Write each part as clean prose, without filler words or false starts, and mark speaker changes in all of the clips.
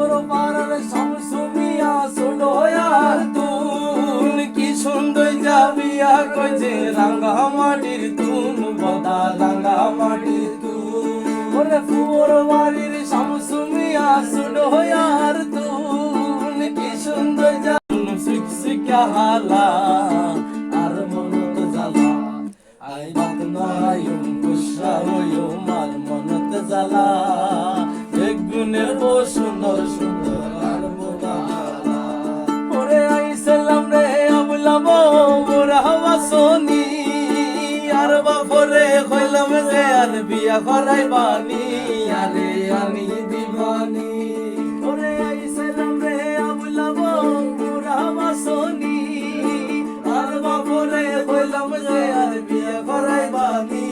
Speaker 1: ফুয়োর পাড়ার শামসু মিয়া ছোটয়ার তুন কি সুন্দর যাবিয়া কইছে রাঙ্গা মাটির তুন বদা রাঙ্গা মাটির তুন ওরে ফুয়োর বাড়ির শামসু মিয়া ছোটয়ার তুন কি সুন্দর জান শিক্ষা হালা আর মনত জ্বালা আই বাত নাইম গুসা হইও মার মনত জ্বালা এক গুণের ও সুন্দর সুন্দর আর মোদালা ওরে আইসালাম রে আবুলাবো মোরা হওয়া সোনি আর বাপরে কইলাম যে আর বিয়া করাই বানি আরে আমি দিবানি ওরে আইসালাম রে আবুলাবো মোরা হওয়া সোনি আর বাপরে কইলাম যে আর বিয়া করাই বানি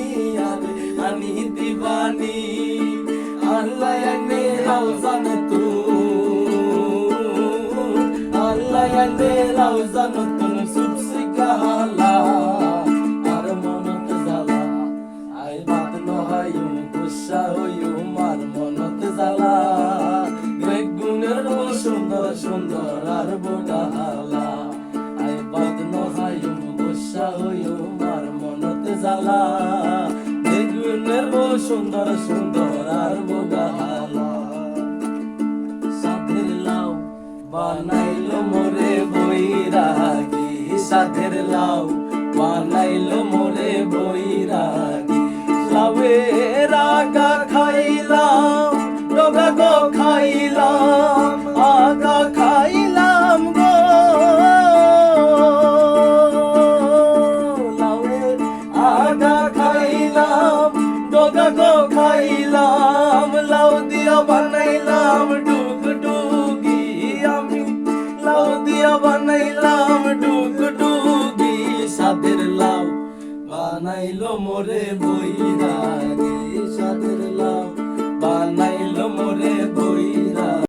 Speaker 1: আরে আমি দিবানি আল্লাহ এনে রাউজান তু আল্লাহ এনে রাউজান তু সুবসি কালা আর মনত জ্বালা আই বাত নহায়ু গুসা হইউ মার মনত জ্বালা বেগুনের সুন্দর সুন্দর আর বোটালা আই বাত নহায়ু গুসা হইউ মার মনত জ্বালা বেগুনের সুন্দর সুন্দর আর বোটালা সাধের লাউ বানাইলো মোরে বৈরাগী সাধের লাউ বানাইলো মোরে বৈরাগী লাউয়ের আগা খাইলাম ডগা গো খাইলাম আগা খাইলাম গো লাউয়ের আগা খাইলাম ডগা গো খাইলাম লাউ দিয়া বানাইলাম ডুগ ডুগি আমি লাউ দিয়া বানাইলাম ডুগ ডুগি সাধের লাউ বানাইলো মোরে বৈরাগী